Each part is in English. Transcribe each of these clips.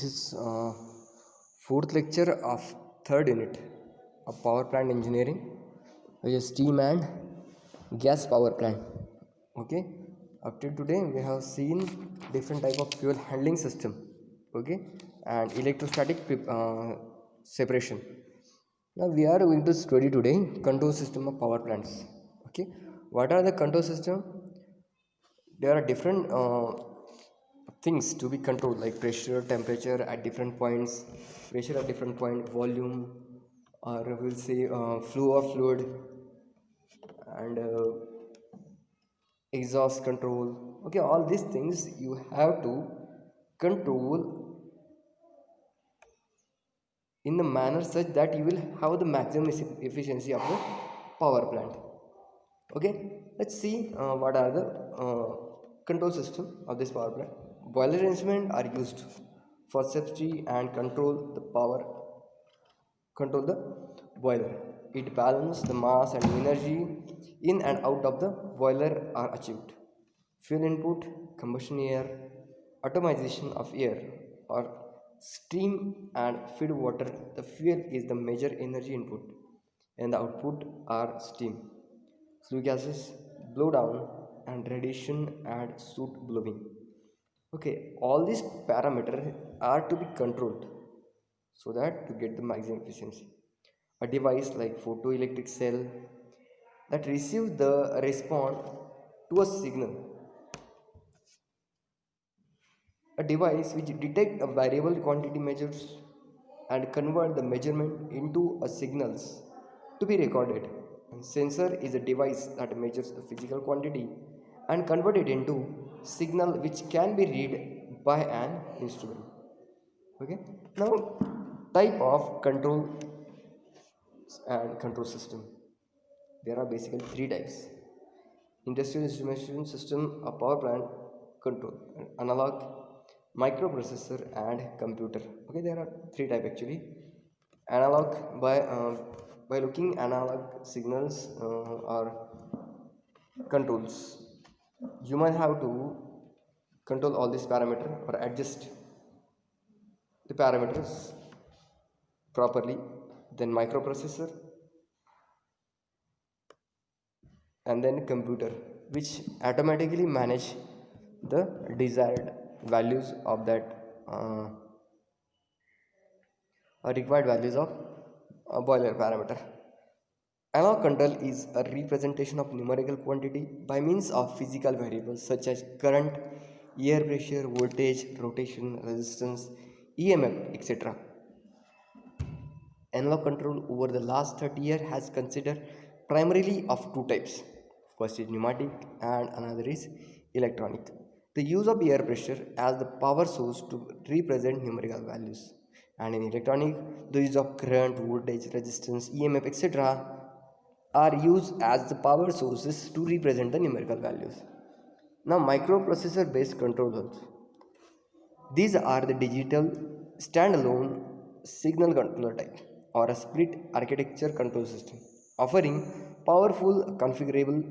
is fourth lecture of third unit of power plant engineering, which is steam and gas power plant. Okay, up to today we have seen different type of fuel handling system. Okay, and electrostatic separation. Now we are going to study today control system of power plants. Okay, what are the control system? There are different things to be controlled, like pressure, temperature at different points, pressure at different point, volume, or we'll say flow of fluid, and exhaust control. Okay, all these things you have to control in the manner such that you will have the maximum efficiency of the power plant. Okay, let's see what are the control system of this power plant. Boiler instruments are used for safety and control the boiler. It balances the mass and energy in and out of the boiler are achieved. Fuel input, combustion air, atomization of air or steam and feed water. The fuel is the major energy input and the output are steam, flue gases, blow down, and radiation and soot blowing. Okay, all these parameters are to be controlled so that to get the maximum efficiency. A device like photoelectric cell that receives the response to a signal. A device which detects a variable quantity measures and convert the measurement into a signals to be recorded. And sensor is a device that measures a physical quantity and convert it into signal which can be read by an instrument. Okay, now type of control and control system. There are basically three types: industrial instrumentation system, a power plant control, analog, microprocessor, and computer. Okay, there are three type actually. Analog, by looking analog signals or controls, you might have to control all these parameter or adjust the parameters properly. Then microprocessor, and then computer, which automatically manage the desired values of that required values of boiler parameter. Analog control is a representation of numerical quantity by means of physical variables such as current, air pressure, voltage, rotation, resistance, EMF, etc. Analog control over the last 30 years has considered primarily of two types. First is pneumatic and another is electronic. The use of air pressure as the power source to represent numerical values, and in electronic the use of current, voltage, resistance, EMF, etc. are used as the power sources to represent the numerical values. Now microprocessor based controllers, these are the digital standalone signal controller type or a split architecture control system, offering powerful configurable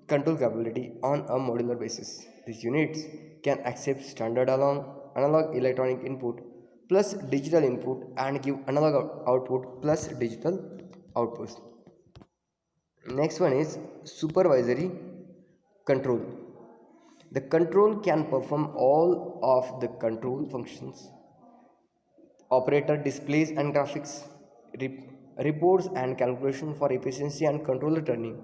control capability on a modular basis. These units can accept standard analog electronic input plus digital input and give analog output plus digital outputs. Next one is supervisory control. The control can perform all of the control functions: operator displays and graphics, reports and calculation for efficiency and controller turning.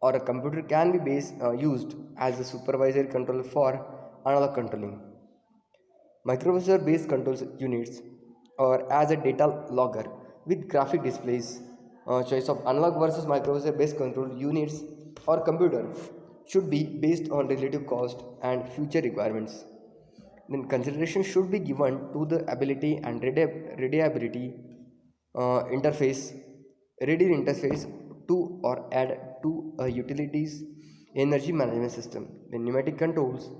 Or a computer can be used as a supervisory controller for analog controlling. Microprocessor based control units or as a data logger with graphic displays. Choice of analog versus microprocessor based control units or computer should be based on relative cost and future requirements. Then consideration should be given to the ability and readability interface, ready interface to or add to a utilities energy management system. The pneumatic controls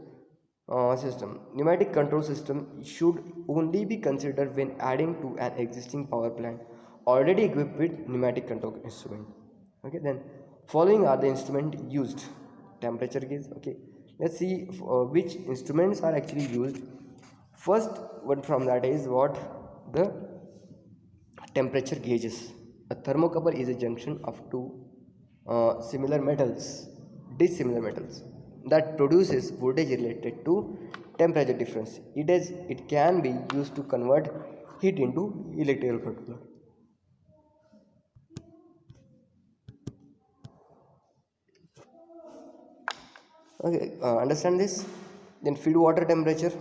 system. Pneumatic control system should only be considered when adding to an existing power plant already equipped with pneumatic control instrument. Okay, then following are the instrument used. Temperature gauge. Okay, let's see which instruments are actually used First one from that is what? The temperature gauges. A thermocouple is a junction of two similar metals, dissimilar metals, that produces voltage related to temperature difference. It can be used to convert heat into electrical control. Okay, understand this? Then feed water temperature.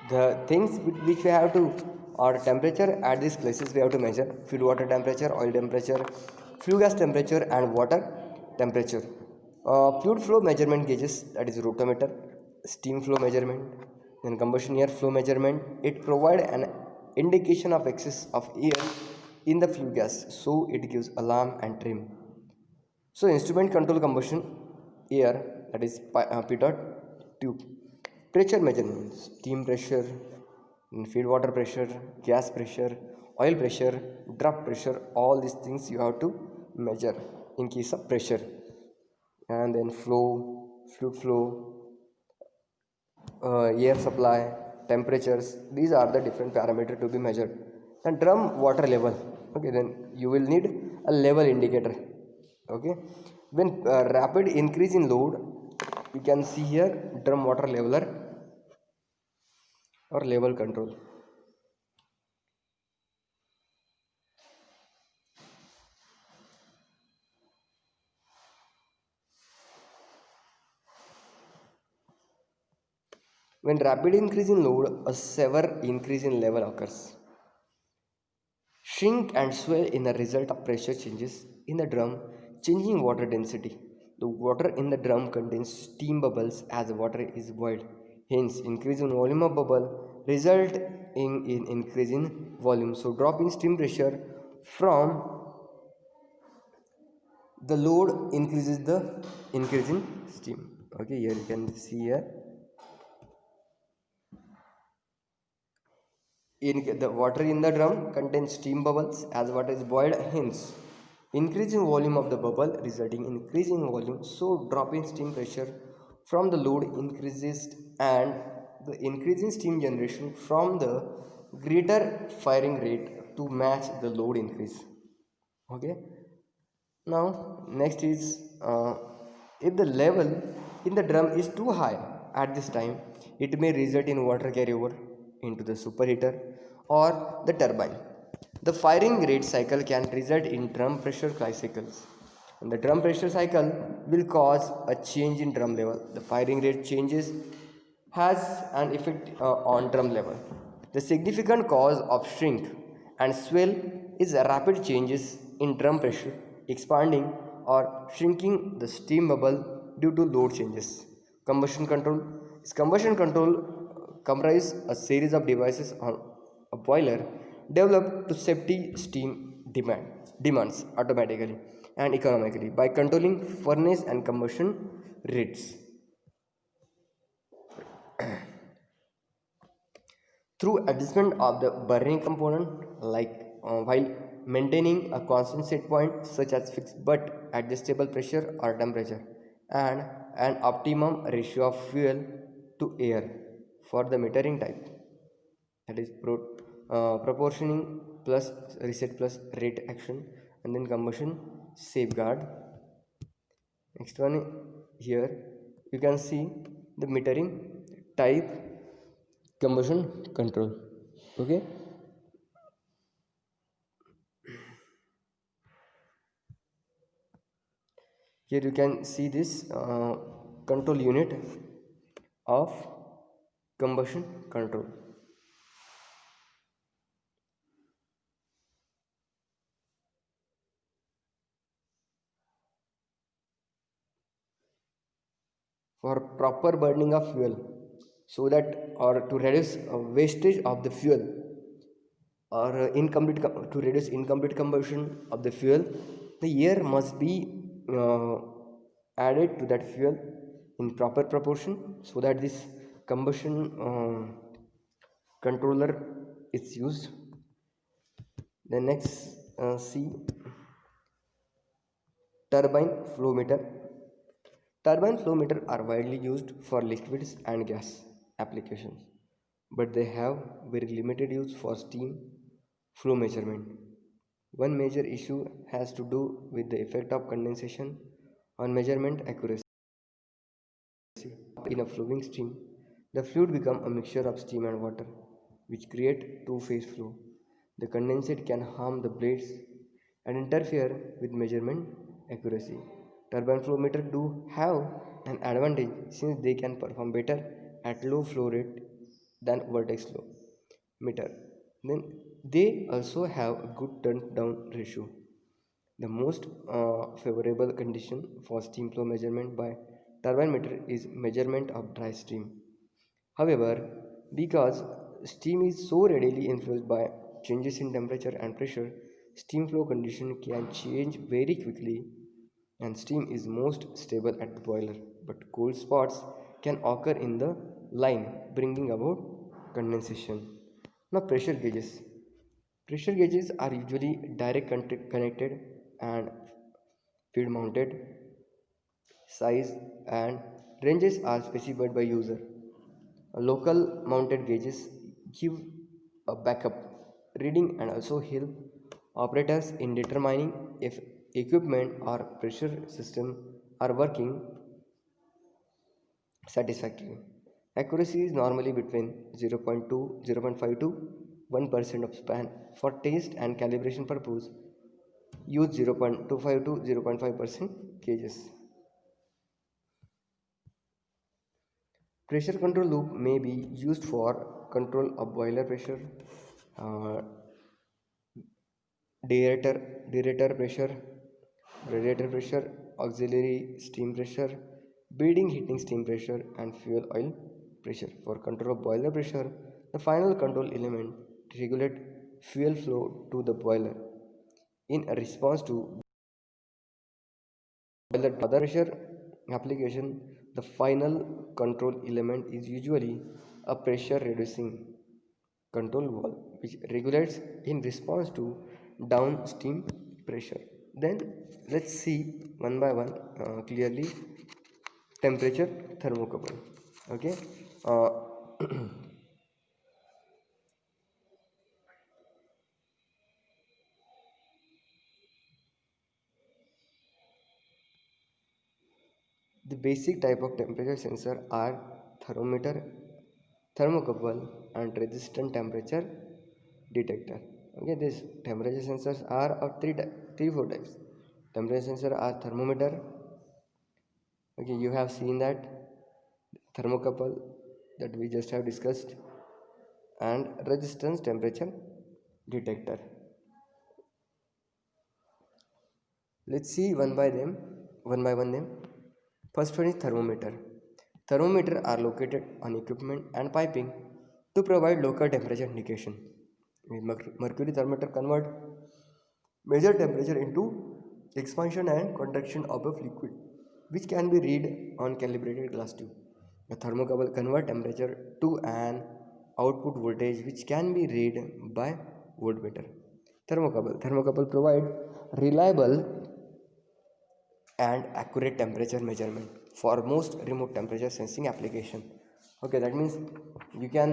The things which we have to, or temperature at these places we have to measure: feed water temperature, oil temperature, flue gas temperature, and water temperature. Fluid flow measurement gauges, that is rotometer. Steam flow measurement, then combustion air flow measurement. It provide an indication of excess of air in the flue gas, so it gives alarm and trim. So instrument control combustion air, that is pitot tube. Pressure measurement: steam pressure, feed water pressure, gas pressure, oil pressure, draft pressure. All these things you have to measure in case of pressure. And then flow, fluid flow, air supply, temperatures. These are the different parameters to be measured. And drum water level. Okay, then you will need a level indicator. Okay, when rapid increase in load, you can see here drum water leveler or level control. When rapid increase in load, a severe increase in level occurs. Shrink and swell in the result of pressure changes in the drum, changing water density. The water in the drum contains steam bubbles as water is boiled. Hence, increase in volume of bubble result in increase in volume. So, drop in steam pressure from the load increases the increase in steam. Okay, here you can see here. In the water in the drum contains steam bubbles as water is boiled, hence increasing volume of the bubble resulting in increasing volume. So drop in steam pressure from the load increases, and the increasing steam generation from the greater firing rate to match the load increase. Okay. Now next is if the level in the drum is too high at this time, it may result in water carryover into the superheater or the turbine. The firing rate cycle can result in drum pressure cycles. And the drum pressure cycle will cause a change in drum level. The firing rate changes has an effect on drum level. The significant cause of shrink and swell is rapid changes in drum pressure, expanding or shrinking the steam bubble due to load changes. Combustion control. Combustion control comprise a series of devices on a boiler developed to safety steam demands automatically and economically by controlling furnace and combustion rates. Through adjustment of the burning component, like while maintaining a constant set point such as fixed but adjustable pressure or temperature, and an optimum ratio of fuel to air for the metering type, that is proportioning plus reset plus rate action, and then combustion safeguard. Next one, here you can see the metering type, combustion control. Okay, here you can see this control unit of combustion control. For proper burning of fuel, so that, or to reduce wastage of the fuel, or to reduce incomplete combustion of the fuel, the air must be uh, added to that fuel in proper proportion, so that this combustion controller is used. The next, see turbine flow meter. Turbine flow meter are widely used for liquids and gas applications. but they have very limited use for steam flow measurement. One major issue has to do with the effect of condensation on measurement accuracy. In a flowing stream, the fluid becomes a mixture of steam and water, which create two-phase flow. The condensate can harm the blades and interfere with measurement accuracy. Turbine flow meter do have an advantage since they can perform better at low flow rate than vortex flow meter. Then they also have a good turn down ratio. The most favorable condition for steam flow measurement by turbine meter is measurement of dry steam. However, because steam is so readily influenced by changes in temperature and pressure, steam flow condition can change very quickly and steam is most stable at the boiler. But cold spots can occur in the line, bringing about condensation. Now, pressure gauges. Pressure gauges are usually direct connected and field mounted. Size and ranges are specified by user. Local mounted gauges give a backup reading and also help operators in determining if equipment or pressure system are working satisfactorily. Accuracy is normally between 0.5 to 1% of span. For test and calibration purpose, use 0.25 to 0.5% gauges. Pressure control loop may be used for control of boiler pressure, uh, deaerator, deaerator pressure, radiator pressure, auxiliary steam pressure, bleeding heating steam pressure, and fuel oil pressure. For control of boiler pressure, the final control element regulate fuel flow to the boiler in response to boiler other pressure application. The final control element is usually a pressure reducing control valve which regulates in response to downstream pressure. Then let's see one by one clearly temperature thermocouple. Okay, uh, the basic type of temperature sensor are thermometer, thermocouple, and resistant temperature detector. Okay, these temperature sensors are of three four types. Temperature sensor are thermometer. Okay, you have seen that thermocouple that we just have discussed, and resistance temperature detector. Let's see one by one them. First one is thermometer. Thermometer are located on equipment and piping to provide local temperature indication. Mercury thermometer convert measure temperature into expansion and contraction of a liquid, which can be read on calibrated glass tube. A thermocouple convert temperature to an output voltage, which can be read by voltmeter. Thermocouple provide reliable and accurate temperature measurement for most remote temperature sensing application. Okay, that means you can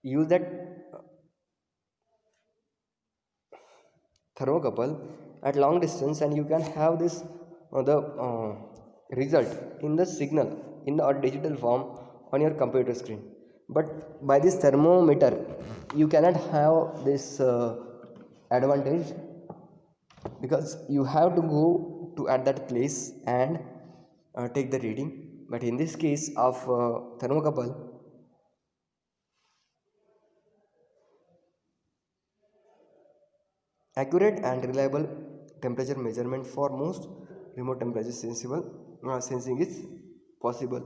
use that thermocouple at long distance and you can have this the result in the signal in the digital form on your computer screen. But by this thermometer you cannot have this advantage because you have to go to at that place and take the reading. But in this case of thermocouple, accurate and reliable temperature measurement for most remote temperature sensible sensing is possible.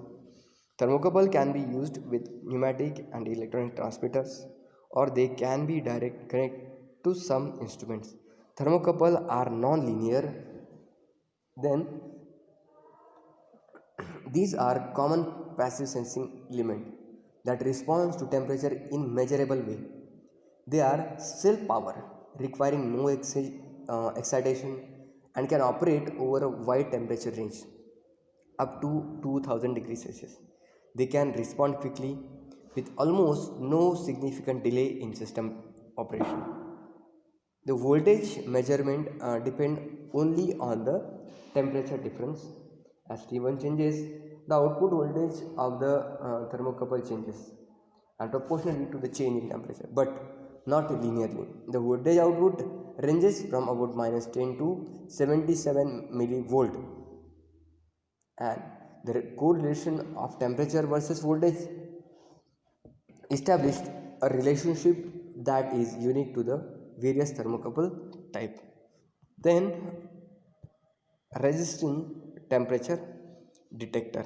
Thermocouple can be used with pneumatic and electronic transmitters, or they can be direct connect to some instruments. Thermocouple are non-linear. Then these are common passive sensing element that responds to temperature in measurable way. They are self-power, requiring no excitation and can operate over a wide temperature range up to 2000 degrees Celsius. They can respond quickly with almost no significant delay in system operation. The voltage measurement depend only on the temperature difference. As T1 changes, the output voltage of the thermocouple changes and proportionally to the change in temperature, but not linearly. The voltage output ranges from about minus 10 to 77 millivolt, and the correlation of temperature versus voltage established a relationship that is unique to the various thermocouple type. Then resisting temperature detector.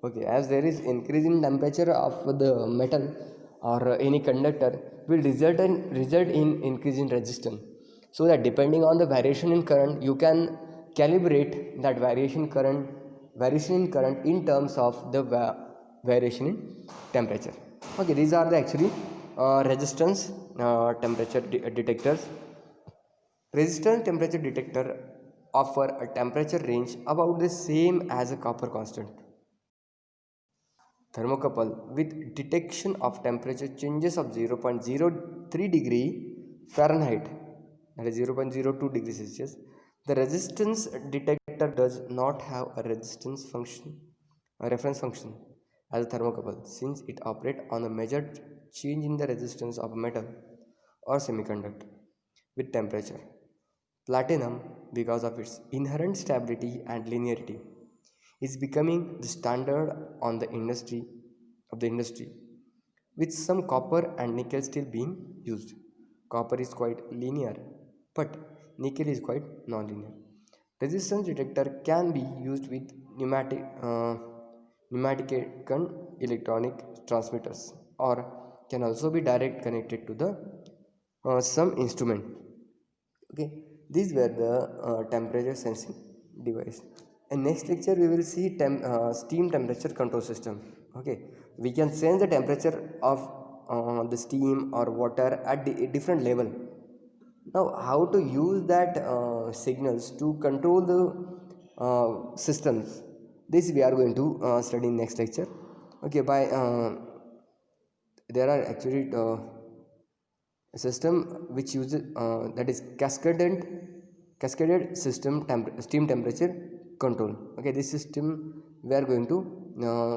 Okay, as there is increase in temperature of the metal or any conductor will result in increase in resistance, so that depending on the variation in current you can calibrate that variation in current in terms of the variation in temperature. Okay, these are the actually resistance temperature detectors. Resistance temperature detector offer a temperature range about the same as a copper constant thermocouple with detection of temperature changes of 0.03 degree Fahrenheit, that is 0.02 degrees Celsius. The resistance detector does not have a resistance function, a reference function as a thermocouple, since it operates on a measured change in the resistance of a metal or semiconductor with temperature. Platinum, because of its inherent stability and linearity, is becoming the standard on the industry, with some copper and nickel still being used. Copper is quite linear, but nickel is quite non-linear. Resistance detector can be used with pneumatic and electronic transmitters, or can also be direct connected to the some instrument. Okay, these were the temperature sensing device. In next lecture we will see steam temperature control system. Okay, we can sense the temperature of the steam or water at the different level. Now how to use that signals to control the systems, this we are going to study in next lecture. Okay, by there are actually system which uses that is cascaded system steam temperature control. Okay, this system we are going to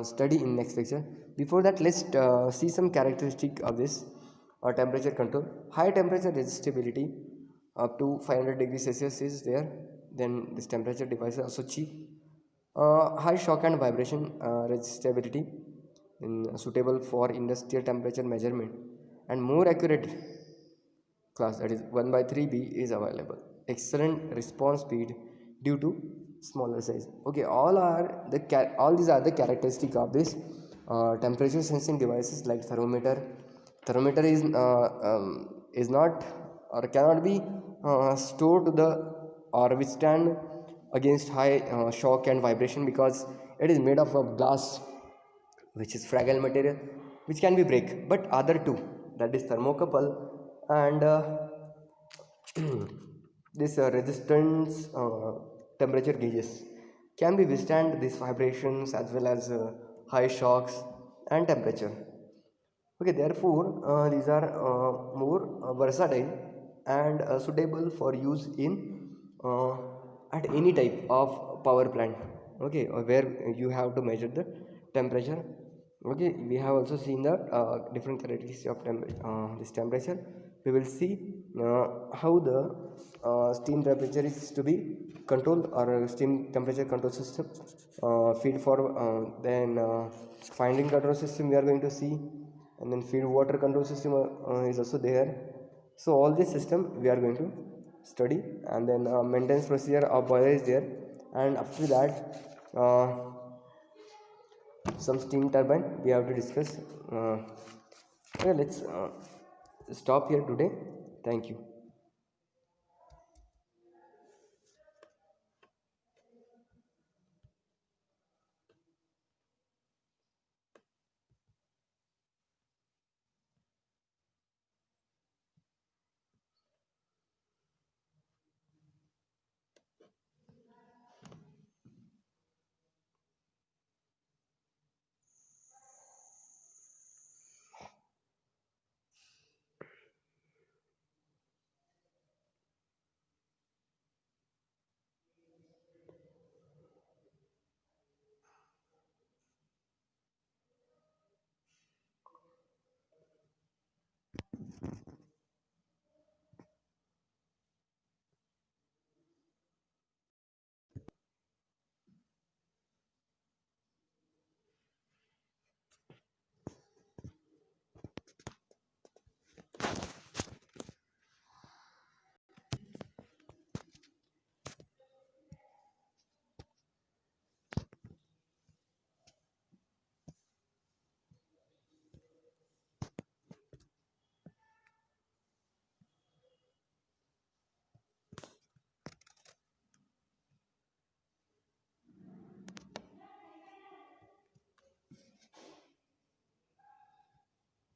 study in next lecture. Before that, let's see some characteristic of this temperature control. High temperature resistability up to 500 degrees Celsius is there. Then this temperature device is also cheap. High shock and vibration resistability, suitable for industrial temperature measurement, and more accurate class, that is 1 by 3b, is available. Excellent response speed due to smaller size. Okay, all these are the characteristic of this temperature sensing devices like thermometer. Thermometer is not or cannot be stored to the or withstand against high shock and vibration, because it is made of glass, which is fragile material, which can be break. But other two, that is thermocouple and this resistance temperature gauges, can be withstand these vibrations as well as high shocks and temperature. Okay, therefore these are more versatile and suitable for use in uh, at any type of power plant. Okay, or where you have to measure the temperature. Okay, we have also seen the different characteristics of this temperature. We will see how the steam temperature is to be controlled, or steam temperature control system feed for then finding control system we are going to see, and then feed water control system is also there. So all this system we are going to study, and then maintenance procedure of boiler is there, and after that some steam turbine we have to discuss. Okay, let's stop here today. Thank you.